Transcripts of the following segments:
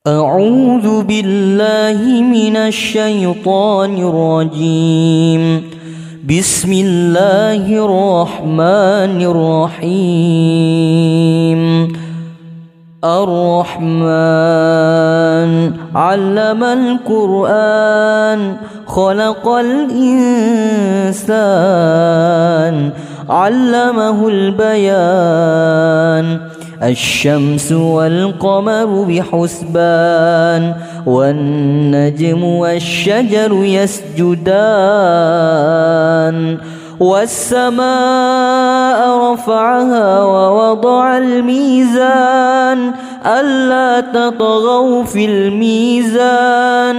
أعوذ بالله من الشيطان الرجيم. بسم الله الرحمن الرحيم. الرحمن علم القرآن خلق الإنسان علمه البيان. الشمس والقمر بحسبان والنجم والشجر يسجدان. والسماء رفعها ووضع الميزان ألا تطغوا في الميزان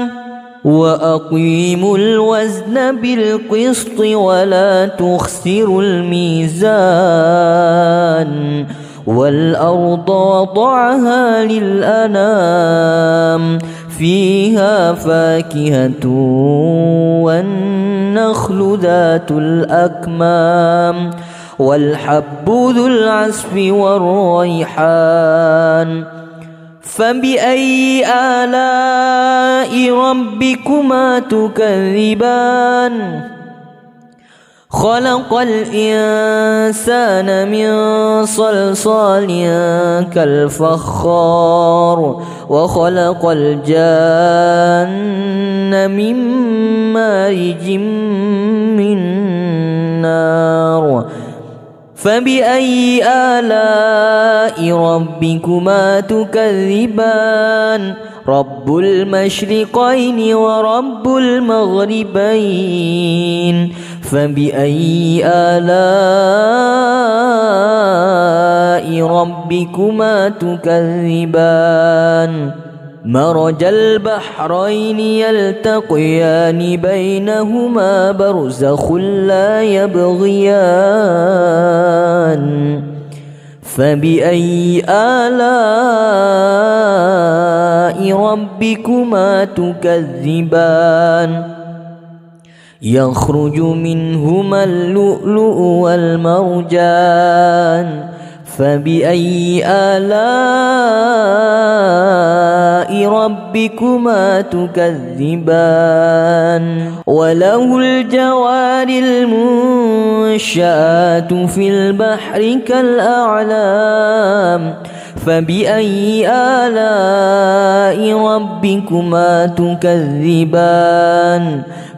وأقيموا الوزن بالقسط ولا تخسروا الميزان. والأرض وضعها للأنام فيها فاكهة والنخل ذات الأكمام والحب ذو العصف والريحان. فبأي آلاء ربكما تكذبان؟ خلق الإنسان من صلصال كالفخار وخلق الجان من مارج من نار. فبأي آلاء ربكما تكذبان؟ رب المشرقين ورب المغربين. فبأي آلاء ربكما تكذبان؟ مرج البحرين يلتقيان بينهما برزخ لا يبغيان. فبأي آلاء ربكما تكذبان؟ يخرج منهما اللؤلؤ والمرجان. فبأي آلاء ربكما تكذبان؟ وله الجوار المنشآت في البحر كالأعلام. فبأي آلاء ربكما تكذبان؟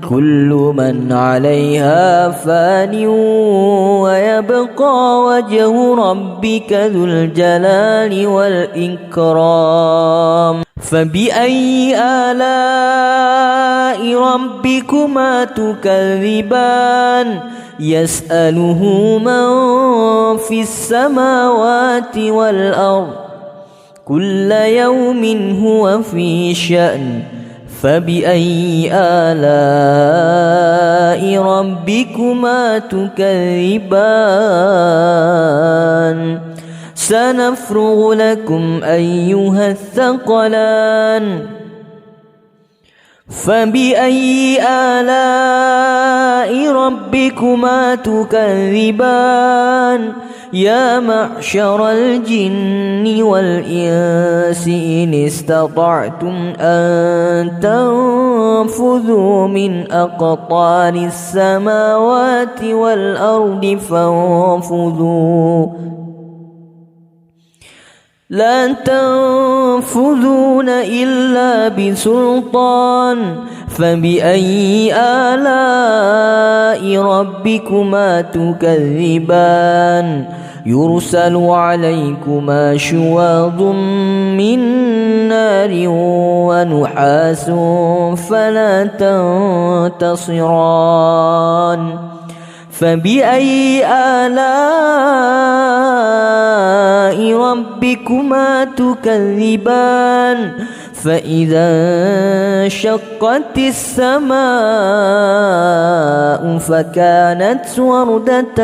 كل من عليها فان ويبقى وجه ربك ذو الجلال والإكرام. فبأي آلاء ربكما تكذبان؟ يسأله من في السماوات والأرض كل يوم هو في شأن. فبأي آلاء ربكما تكذبان؟ سنفرغ لكم أيها الثقلان. فبأي آلاء ربكما تكذبان؟ يا معشر الجن والإنس إن استطعتم أن تنفذوا من أقطار السماوات والأرض فانفذوا لا تنفذون إلا بسلطان. فبأي آلاء ربكما تكذبان؟ يرسل عليكما شواظ من نار ونحاس فلا تنتصران. فبأي آلاء ربكما تكذبان؟ فإذا انشقت السماء فكانت وردة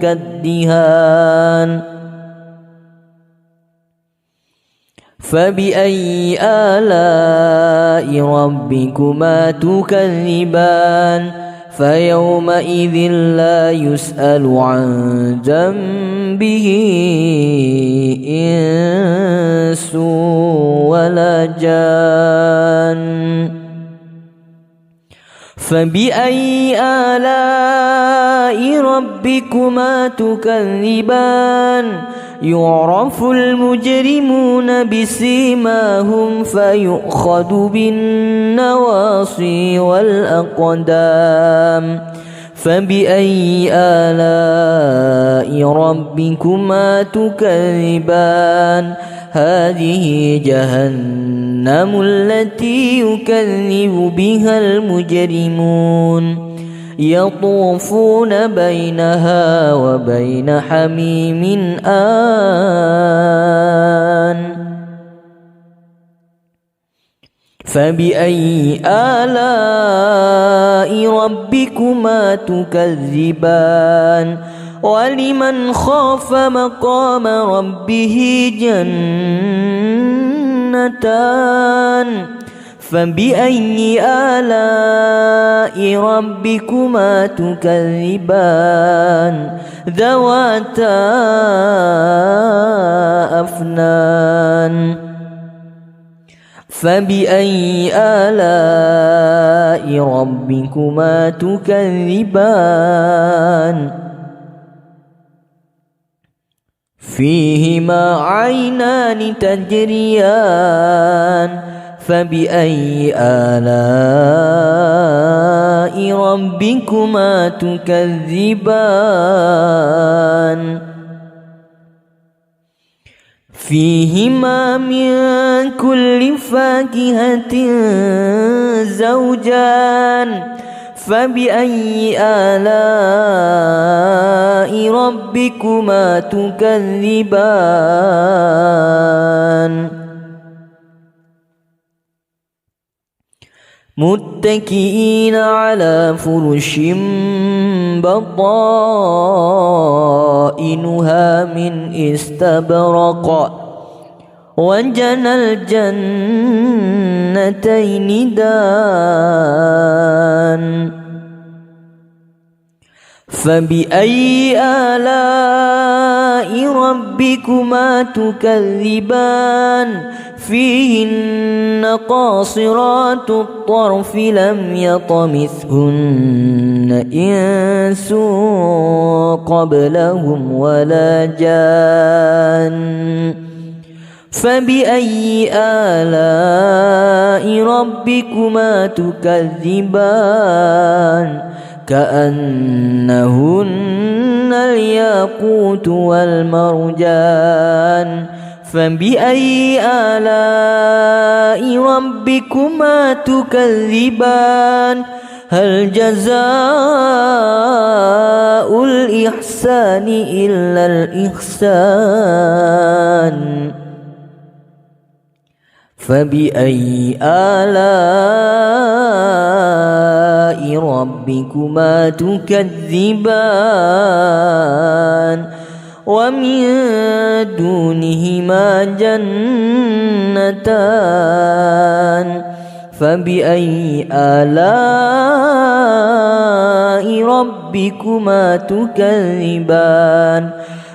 كالدهان. فبأي آلاء ربكما تكذبان؟ فيومئذ لا يسأل عن ذنبه به إنس ولا جان فبأي آلاء ربكما تكذبان يعرف المجرمون بسيماهم فيؤخذ بالنواصي والأقدام فبأي آلاء ربكما تكذبان هذه جهنم التي يكذب بها المجرمون يطوفون بينها وبين حميم آن فبأي آلاء ربكما تكذبان ولمن خاف مقام ربه جنتان فبأي آلاء ربكما تكذبان ذواتا أفنان فبأي آلاء ربكما تكذبان فيهما عينان تجريان فبأي آلاء ربكما تكذبان فيهما من كل فاكهة زوجان فبأي آلاء ربكما تكذبان متكئين على فرش بطائنها من استبرق وجنى الجنتين دان فبأي آلاء ربكما تكذبان فيهن قاصرات الطرف لم يطمثهن إنس قبلهم ولا جان فبأي آلاء ربكما تكذبان كأنهن الياقوت والمرجان فبأي آلاء ربكما تكذبان هل جزاء الإحسان إلا الإحسان فبأي آلاء ربكما تكذبان ومن دونهما جنتان فبأي آلاء ربكما تكذبان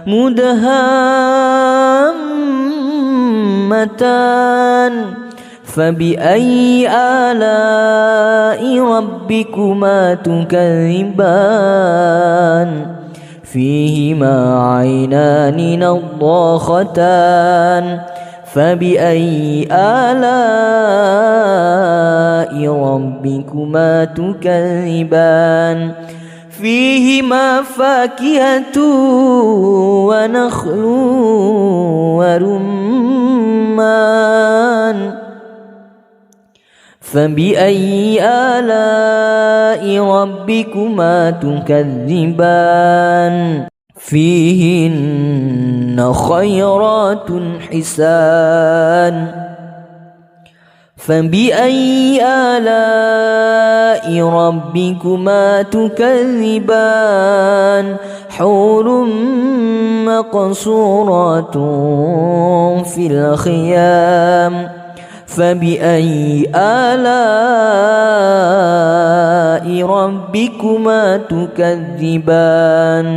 مدهامتان فبأي آلاء ربكما تكذبان فيهما عينان نضاختان فبأي آلاء ربكما تكذبان فيهما فاكهة ونخل ورمان فبأي آلاء ربكما تكذبان فيهن خيرات حسان فبأي آلاء ربكما تكذبان حور مقصورات في الخيام فبأي آلاء ربكما تكذبان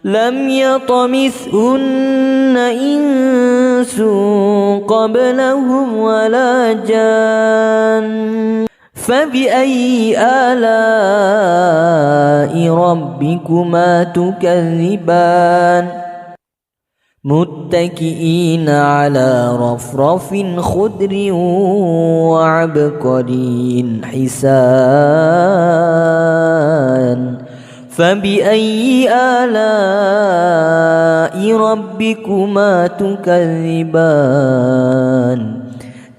لم يطمثهن إنس قبلهم ولا جان فبأي آلاء ربكما تكذبان متكئين على رفرف خضر وعبقري حسان فبأي آلاء ربكما تكذبان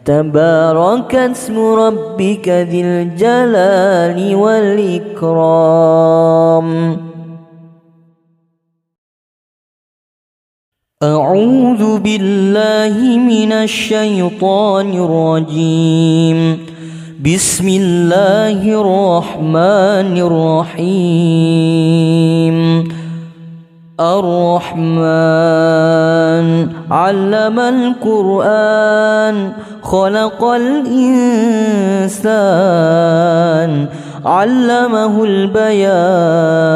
تبارك اسم ربك ذي الجلال والإكرام أعوذ بالله من الشيطان الرجيم بسم الله الرحمن الرحيم الرحمن علم القرآن خلق الإنسان علمه البيان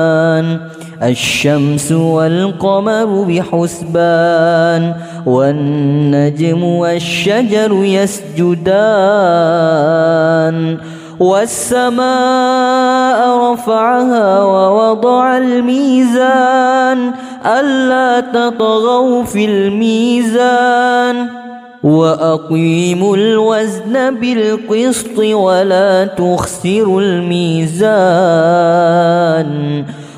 الشمس والقمر بحسبان والنجم والشجر يسجدان والسماء رفعها ووضع الميزان ألا تطغوا في الميزان وأقيموا الوزن بالقسط ولا تخسروا الميزان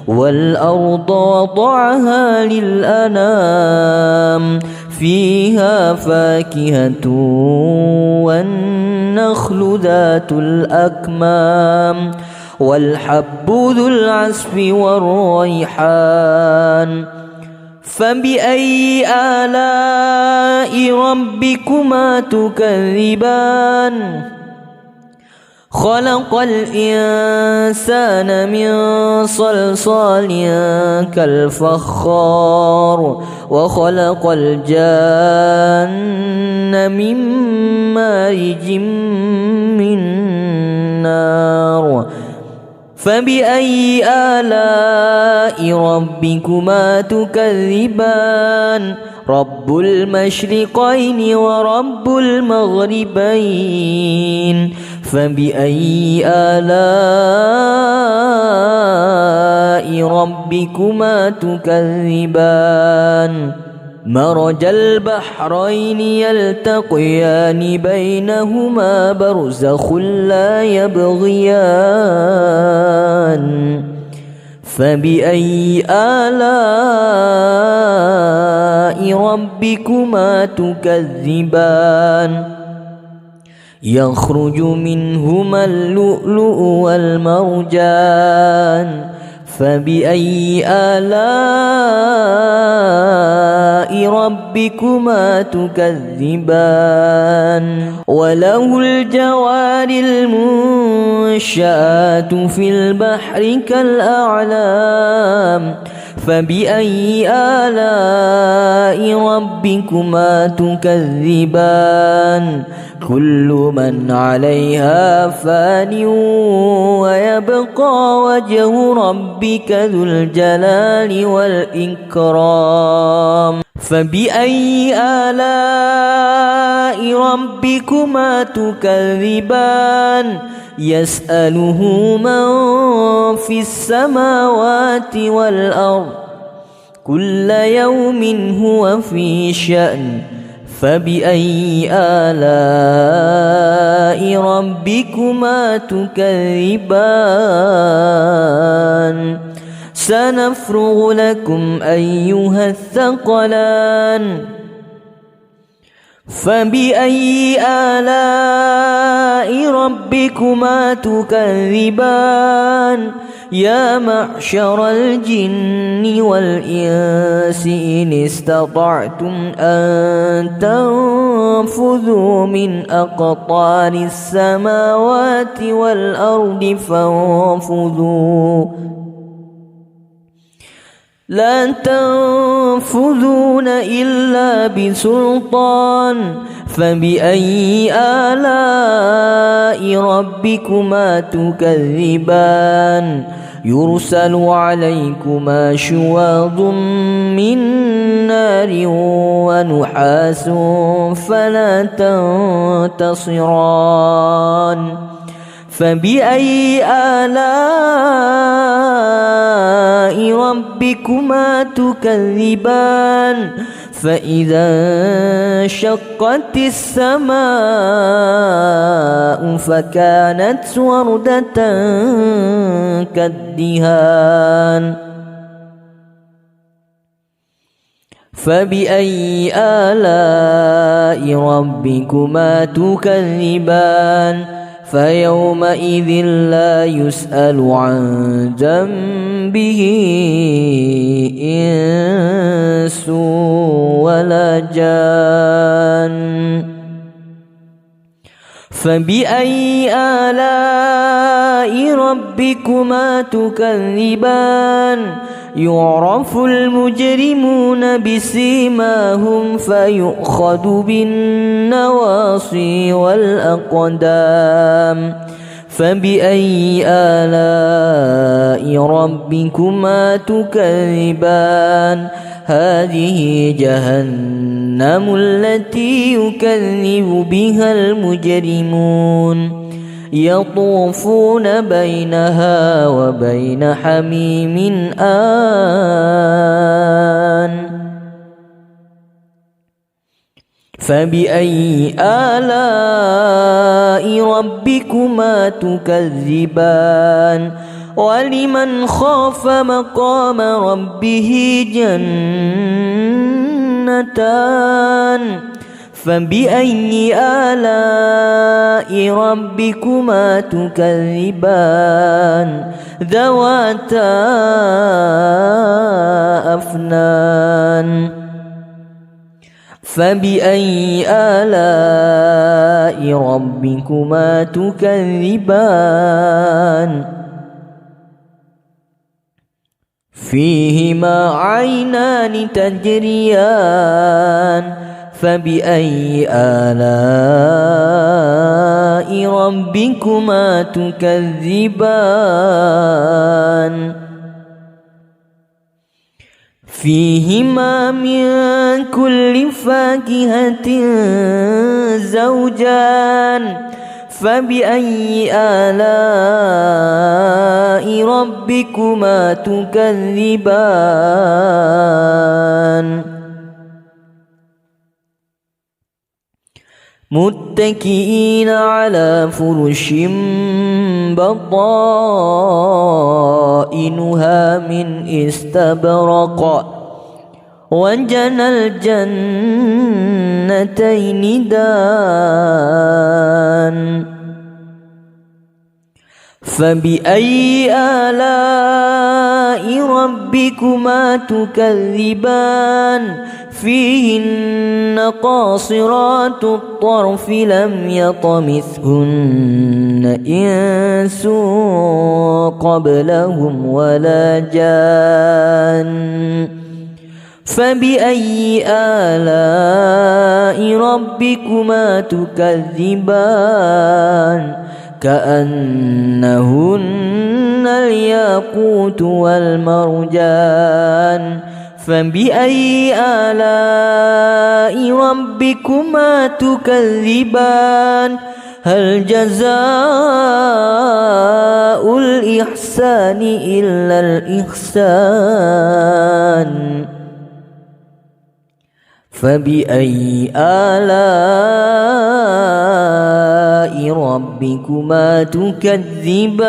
والأرض وضعها للأنام فيها فاكهة والنخل ذات الأكمام والحب ذو العصف والريحان فبأي آلاء ربكما تكذبان خلق الإنسان من صلصال كالفخار وخلق الجان من مارج من نار فبأي آلاء ربكما تكذبان رب المشرقين ورب المغربين فبأي آلاء ربكما تكذبان مرج البحرين يلتقيان بينهما برزخ لا يبغيان فبأي آلاء ربكما تكذبان يخرج منهما اللؤلؤ والمرجان فبأي آلاء ربكما تكذبان وله الجوار المنشآت في البحر كالأعلام فبأي آلاء ربكما تكذبان كل من عليها فان ويبقى وجه ربك ذو الجلال والإكرام فبأي آلاء ربكما تكذبان يسأله من في السماوات والأرض كل يوم هو في شأن فبأي آلاء ربكما تكذبان سنفرغ لكم أيها الثقلان فبأي آلاء ربكما تكذبان يا معشر الجن والإنس إن استطعتم أن تنفذوا من أقطار السماوات والأرض فانفذوا لا تنفذون إلا بسلطان فبأي آلاء ربكما تكذبان يرسل عليكما شواظ من نار ونحاس فلا تنتصران فبأي آلاء ربكما تكذبان فإذا انشقت السماء فكانت وردة كالدهان فبأي آلاء ربكما تكذبان فيومئذ لا يسأل عن ذنبه إنس ولا جان فبأي آلاء ربكما تكذبان يعرف المجرمون بسيماهم فيؤخذ بالنواصي والأقدام فبأي آلاء ربكما تكذبان هذه جهنم التي يكذب بها المجرمون يطوفون بينها وبين حميم آن فبأي آلاء ربكما تكذبان ولمن خاف مقام ربه جنتان فبأي آلاء ربكما تكذبان ذواتا أفنان فبأي آلاء ربكما تكذبان فيهما عينان تجريان فبأي آلاء ربكما تكذبان فيهما من كل فاكهة زوجان فبأي آلاء ربكما تكذبان متكئين على فرش بطائنها من استبرق وجنى الجنتين دان فبأي آلاء ربكما تكذبان فيهن قاصرات الطرف لم يطمثهن إنس قبلهم ولا جان فبأي آلاء ربكما تكذبان كأنهن الياقوت والمرجان فبأي آلاء ربكما تكذبان هل جزاء الإحسان إلا الإحسان فبأي آلاء ربكما تكذبان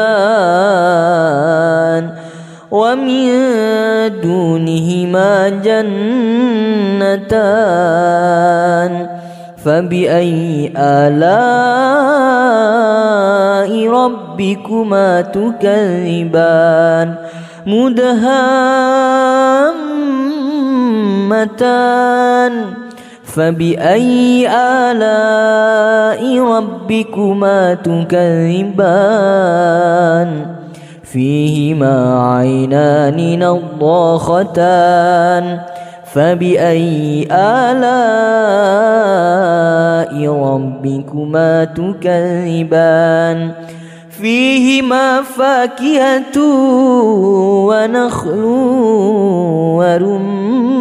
ومن دونهما جنتان فبأي آلاء ربكما تكذبان مدهامتان فبأي آلاء ربكما تكذبان فيهما عينان نضاختان فبأي آلاء ربكما تكذبان فيهما فاكهة ونخل ورمان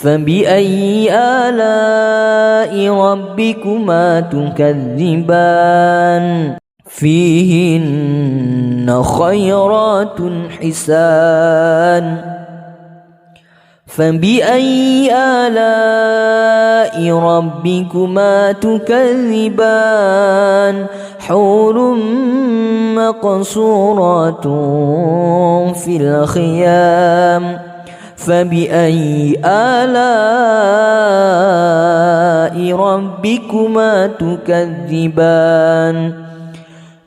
فبأي آلاء ربكما تكذبان فيهن خيرات حسان فبأي آلاء ربكما تكذبان حور مقصورات في الخيام فبأي آلاء ربكما تكذبان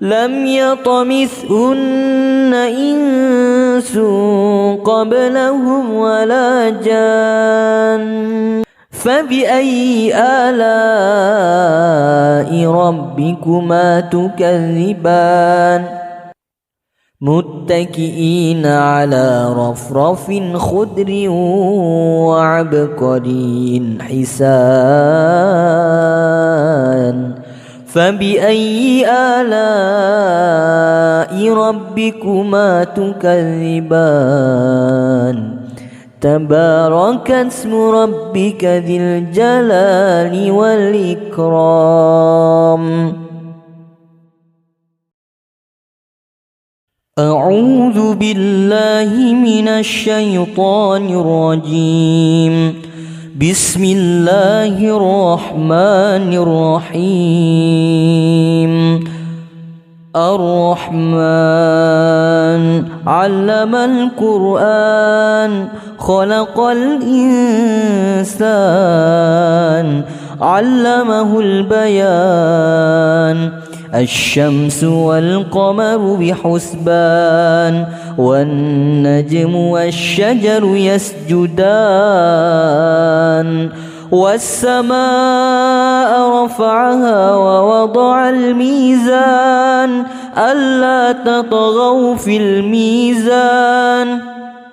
لم يطمثهن إنس قبلهم ولا جان فبأي آلاء ربكما تكذبان متكئين على رفرف خضر وعبقري حسان فبأي آلاء ربكما تكذبان تبارك اسم ربك ذي الجلال والإكرام أعوذ بالله من الشيطان الرجيم بسم الله الرحمن الرحيم الرحمن علم القرآن خلق الإنسان علمه البيان الشمس والقمر بحسبان والنجم والشجر يسجدان والسماء رفعها ووضع الميزان ألا تطغوا في الميزان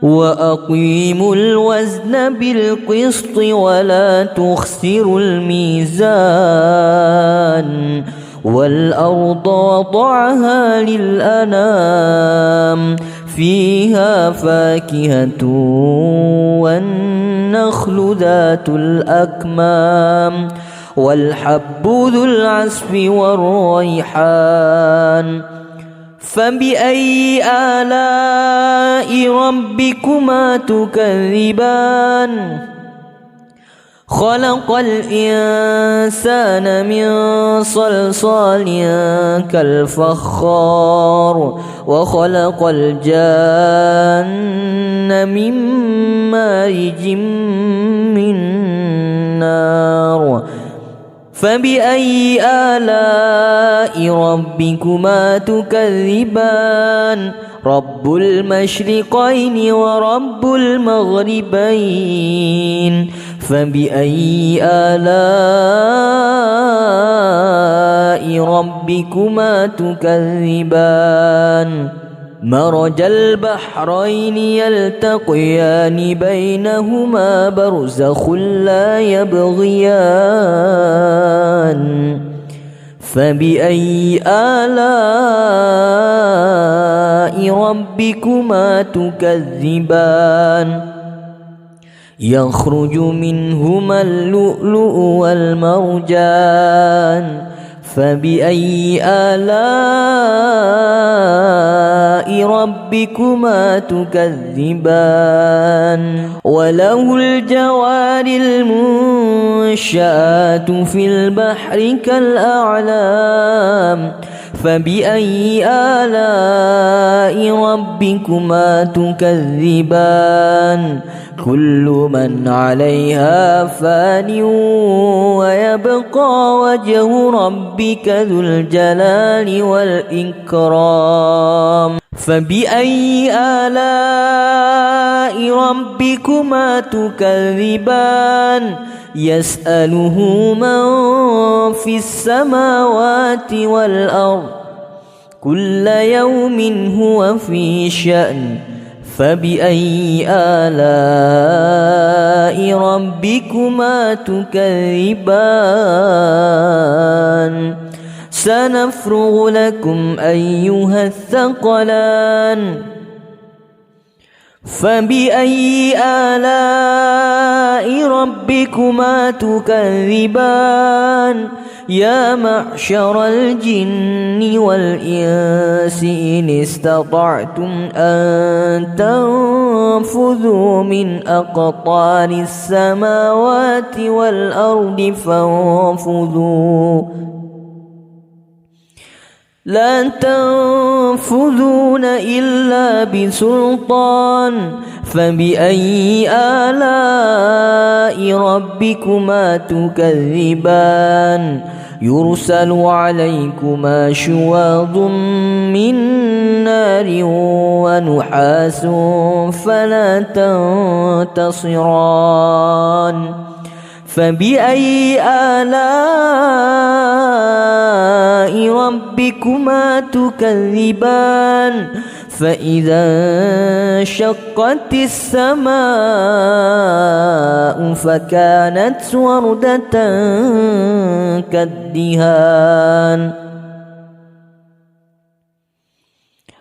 وأقيموا الوزن بالقسط ولا تخسروا الميزان والأرض وضعها للأنام فيها فاكهة والنخل ذات الأكمام والحب ذو العصف والريحان فبأي آلاء ربكما تكذبان خلق الإنسان من صلصال كالفخار وخلق الجان من مارج من نار فبأي آلاء ربكما تكذبان رب المشرقين ورب المغربين فبأي آلاء ربكما تكذبان مرج البحرين يلتقيان بينهما برزخ لا يبغيان فبأي آلاء ربكما تكذبان يخرج منهما اللؤلؤ والمرجان فبأي آلاء ربكما تكذبان وله الجوار المنشآت في البحر كالأعلام فبأي آلاء ربكما تكذبان كل من عليها فان ويبقى وجه ربك ذو الجلال والإكرام فبأي آلاء ربكما تكذبان يسأله من في السماوات والأرض كل يوم هو في شأن فبأي آلاء ربكما تكذبان سنفرغ لكم أيها الثقلان فبأي آلاء ربكما تكذبان يا معشر الجن والإنس إن استطعتم أن تنفذوا من أقطار السماوات والأرض فانفذوا لا تنفذون إلا بسلطان فبأي آلاء ربكما تكذبان يرسل عليكما شواظ من نار ونحاس فلا تنتصران فبأي آلاء ربكما تكذبان فإذا انشقت السماء فكانت وردة كالدهان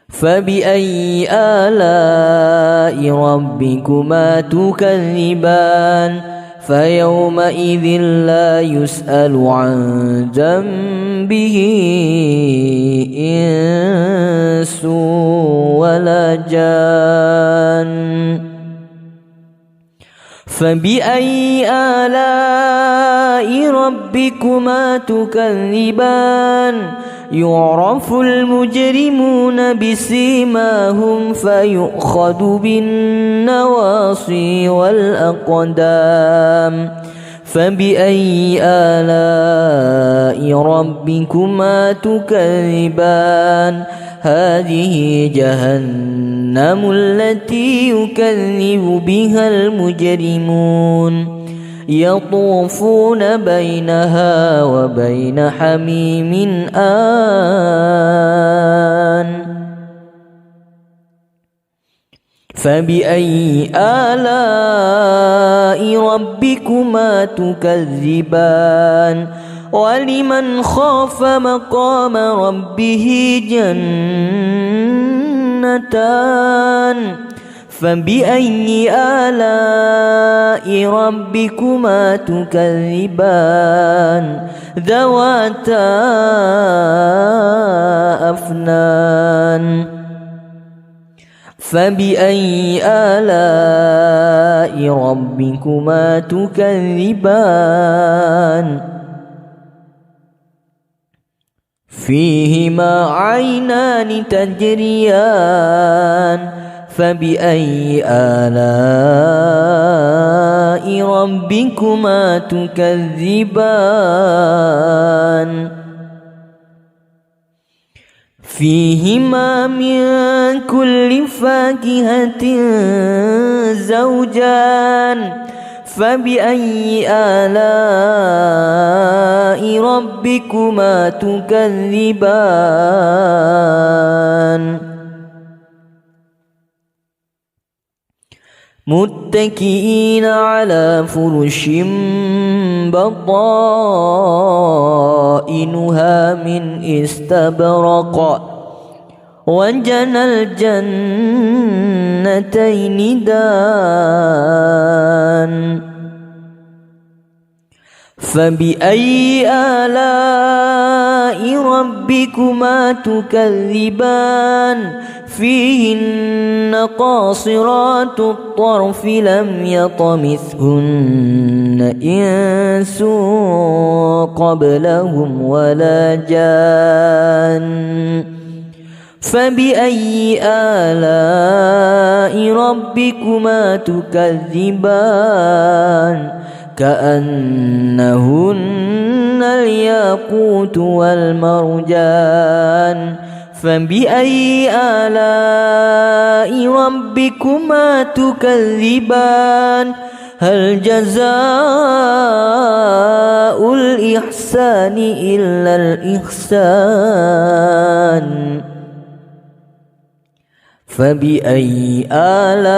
فبأي آلاء ربكما تكذبان فيومئذ لا يسأل عن ذنبه إنس ولا جان فبأي آلاء ربكما تكذبان يعرف المجرمون بسيماهم فيؤخذ بالنواصي والأقدام فبأي آلاء ربكما تكذبان هذه جهنم التي يكذب بها المجرمون يطوفون بينها وبين حميم آن فبأي آلاء ربكما تكذبان ولمن خاف مقام ربه جنتان فبأي آلاء ربكما تكذبان ذواتا أفنان فبأي آلاء ربكما تكذبان فيهما عينان تجريان فبأي آلاء ربكما تكذبان فيهما من كل فاكهة زوجان فبأي آلاء ربكما تكذبان متكئين على فرش بطائنها من استبرق وجنى الجنتين دان فبأي آلاء ربكما تكذبان فيهن قاصرات الطرف لم يطمثهن إنس قبلهم ولا جان فبأي آلاء ربكما تكذبان كأنهن الياقوت والمرجان فبأي آلاء ربكما تكذبان هل جزاء الإحسان إلا الإحسان فبأي آلاء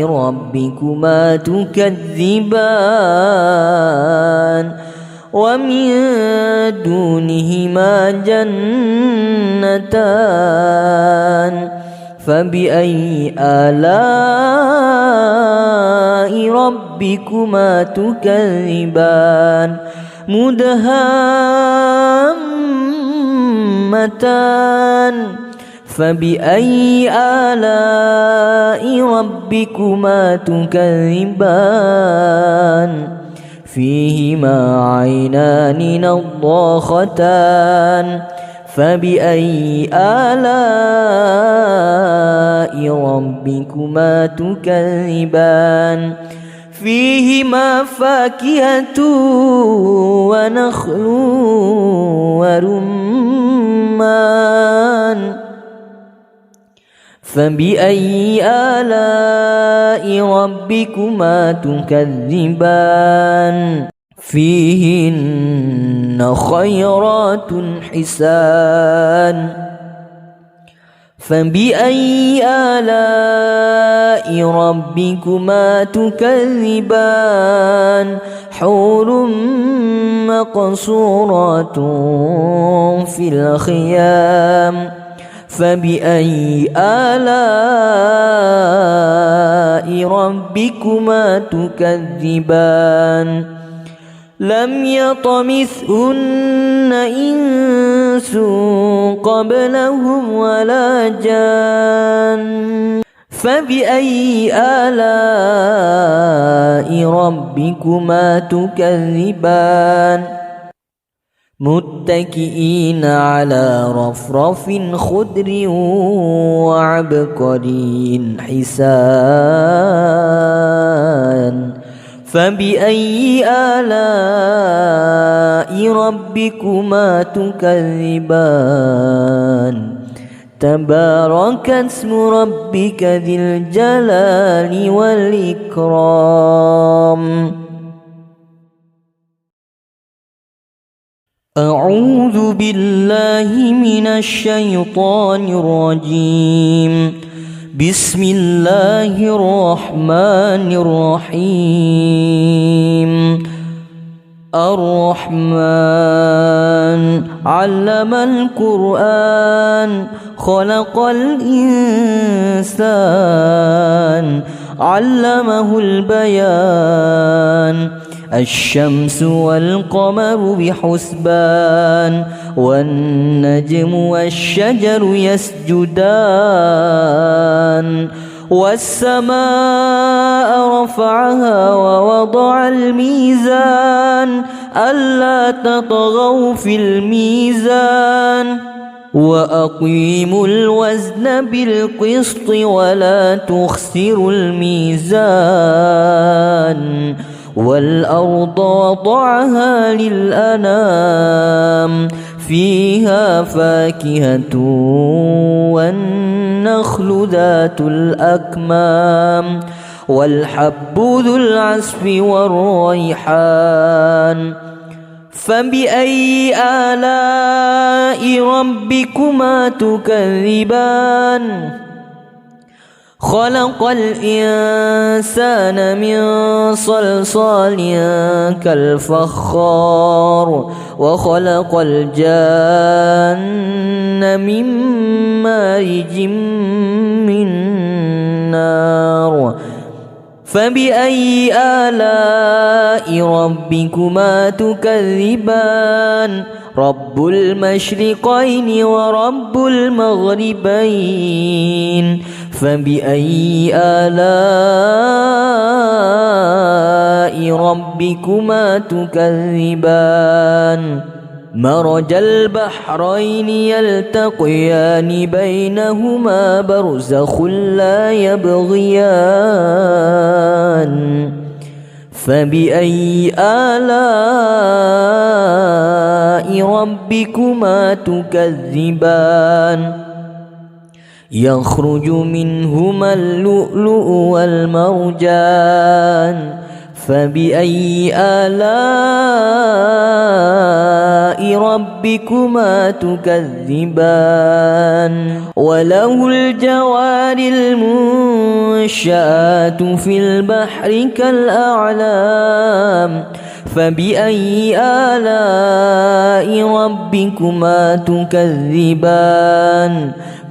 ربكما تكذبان ومن دونهما جنتان فبأي آلاء ربكما تكذبان مدهامتان فبأي آلاء ربكما تكذبان فيهما عينان نضاختان فبأي آلاء ربكما تكذبان فيهما فاكهة ونخل ورمان فبأي آلاء ربكما تكذبان فيهن خيرات حسان فبأي آلاء ربكما تكذبان حور مقصورات في الخيام فبأي آلاء ربكما تكذبان لم يطمثهن إنس قبلهم ولا جان فبأي آلاء ربكما تكذبان متكئين على رفرف خضر وعبقري حسان فبأي آلاء ربكما تكذبان تبارك اسم ربك ذي الجلال والإكرام أعوذ بالله من الشيطان الرجيم بسم الله الرحمن الرحيم الرحمن علم القرآن خلق الإنسان علمه البيان الشمس والقمر بحسبان والنجم والشجر يسجدان والسماء رفعها ووضع الميزان ألا تطغوا في الميزان وأقيموا الوزن بالقسط ولا تخسروا الميزان والأرض وضعها للأنام فيها فاكهة والنخل ذات الأكمام والحب ذو العصف والريحان فبأي آلاء ربكما تكذبان خلق الإنسان من صلصال كالفخار وخلق الجان من مارج من نار فبأي آلاء ربكما تكذبان رب المشرقين ورب المغربين فبأي آلاء ربكما تكذبان مرج البحرين يلتقيان بينهما برزخ لا يبغيان فبأي آلاء ربكما تكذبان يخرج منهما اللؤلؤ والمرجان فبأي آلاء ربكما تكذبان وله الجوار المنشآت في البحر كالأعلام فبأي آلاء ربكما تكذبان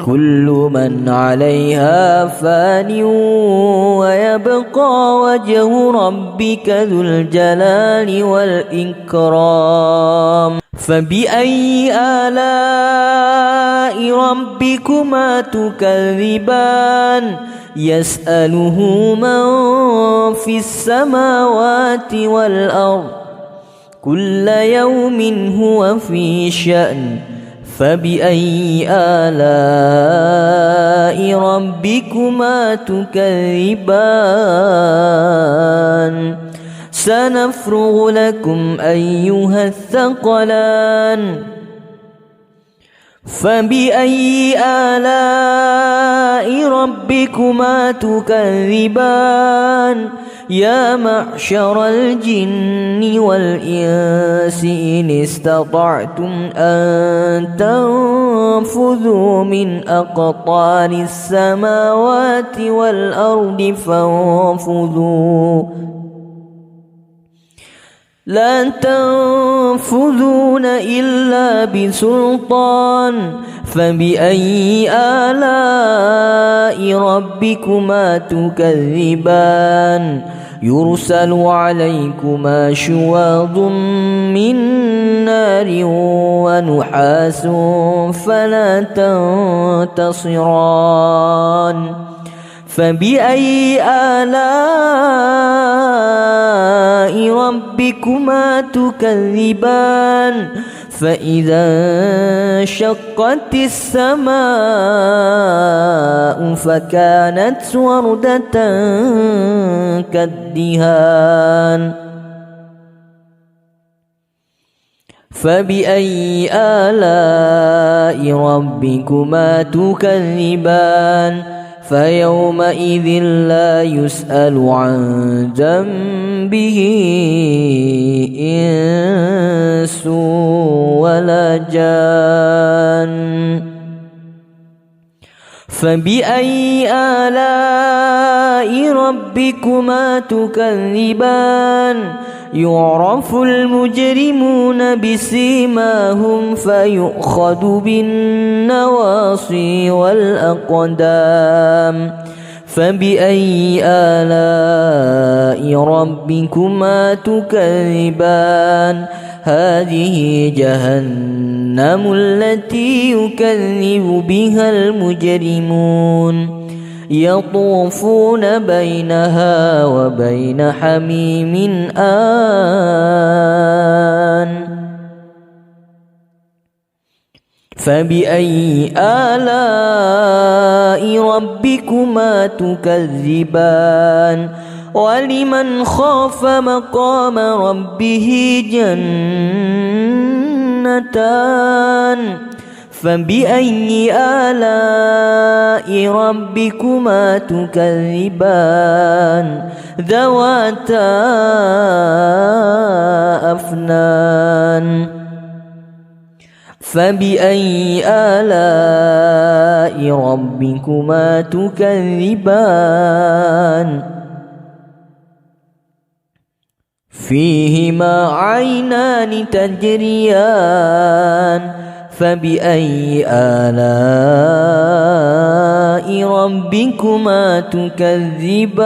كل من عليها فان ويبقى وجه ربك ذو الجلال والإكرام فبأي آلاء ربكما تكذبان يسأله من في السماوات والأرض كل يوم هو في شأن فبأي آلاء ربكما تكذبان سنفرغ لكم أيها الثقلان فبأي آلاء ربكما تكذبان يا معشر الجن والإنس إن استطعتم أن تنفذوا من أقطار السماوات والأرض فانفذوا لا تنفذون إلا بسلطان فبأي آلاء ربكما تكذبان يرسل عليكما شواظ من نار ونحاس فلا تنتصران فبأي آلاء ربكما تكذبان فإذا انشقت السماء فكانت وردة كالدهان فبأي آلاء ربكما تكذبان فيومئذ لا يسأل عن ذنبه إنس ولا جان فبأي آلاء ربكما تكذبان يعرف المجرمون بسيماهم فيؤخذ بالنواصي والأقدام فبأي آلاء ربكما تكذبان هذه جهنم التي يكذب بها المجرمون يطوفون بينها وبين حميم آن فبأي آلاء ربكما تكذبان ولمن خاف مقام ربه جنتان فبأي آلاء ربكما تكذبان ذواتا أفنان فبأي آلاء ربكما تكذبان فيهما عينان تجريان فبأي آلاء ربكما تكذبان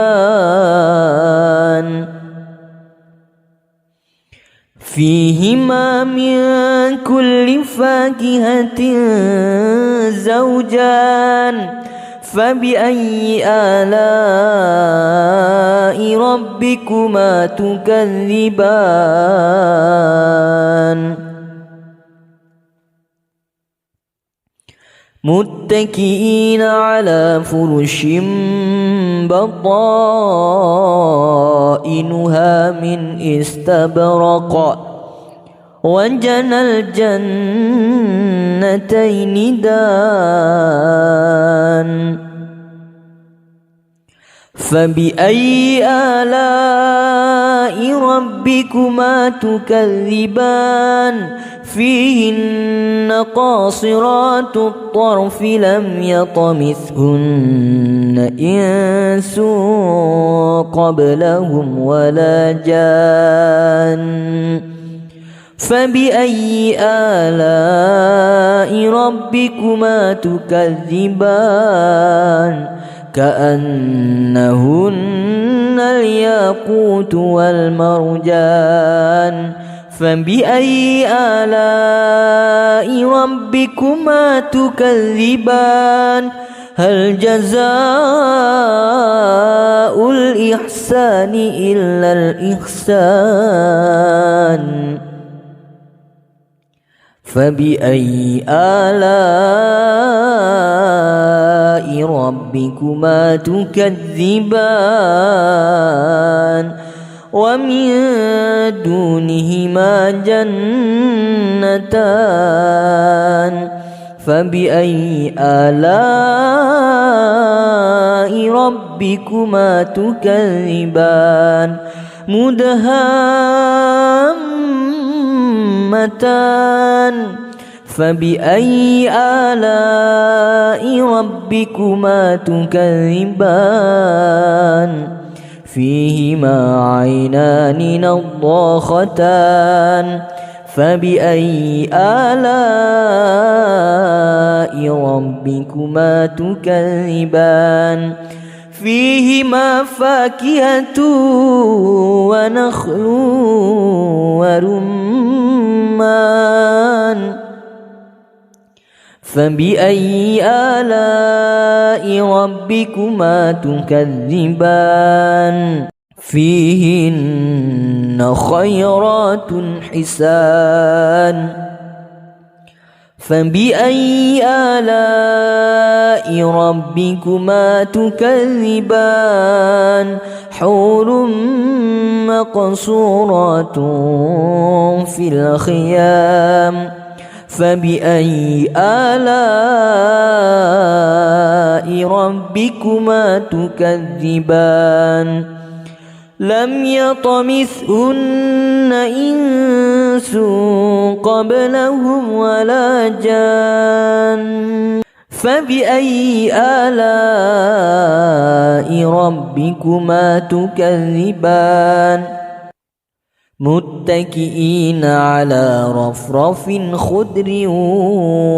فيهما من كل فاكهة زوجان فبأي آلاء ربكما تكذبان متكئين على فرش بطائنها من استبرق وجنى الجنتين دان فبأي آلاء ربكما تكذبان فيهن قاصرات الطرف لم يطمثهن إنس قبلهم ولا جان فبأي آلاء ربكما تكذبان كأنهن الياقوت والمرجان فبأي آلاء ربكما تكذبان هل جزاء الإحسان إلا الإحسان فبأي آلاء ربكما تكذبان ومن دونهما جنتان فبأي آلاء ربكما تكذبان مدهامتان فبأي آلاء ربكما تكذبان فيهما عينان نضاختان فبأي آلاء ربكما تكذبان فيهما فاكهة ونخل ورمان فبأي آلاء ربكما تكذبان فيهن خيرات حسان فبأي آلاء ربكما تكذبان حور مقصورات في الخيام فبأي آلاء ربكما تكذبان لم يطمثهن إنس قبلهم ولا جان فبأي آلاء ربكما تكذبان متكئين على رفرف خضر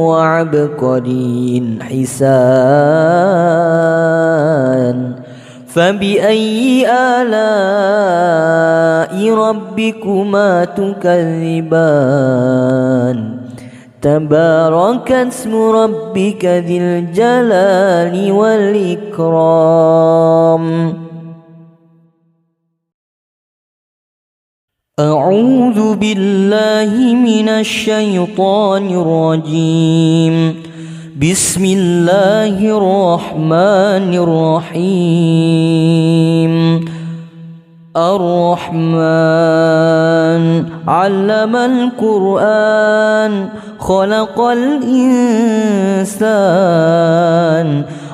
وعبقري حسان فبأي آلاء ربكما تكذبان تبارك اسم ربك ذي الجلال والإكرام أعوذ بالله من الشيطان الرجيم بسم الله الرحمن الرحيم الرحمن علم القرآن خلق الإنسان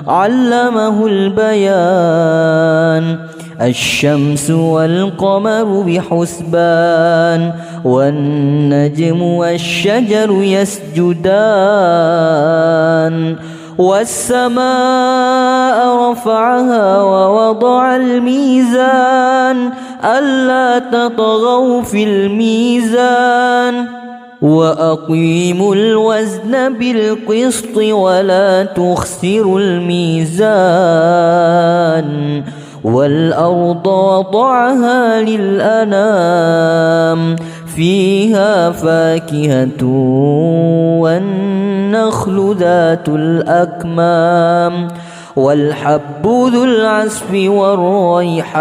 علمه البيان الشمس والقمر بحسبان والنجم والشجر يسجدان والسماء رفعها ووضع الميزان ألا تطغوا في الميزان وأقيموا الوزن بالقسط ولا تخسروا الميزان والأرض وضعها للأنام فيها فاكهة والنخل ذات الأكمام والحب ذو العصف والريحان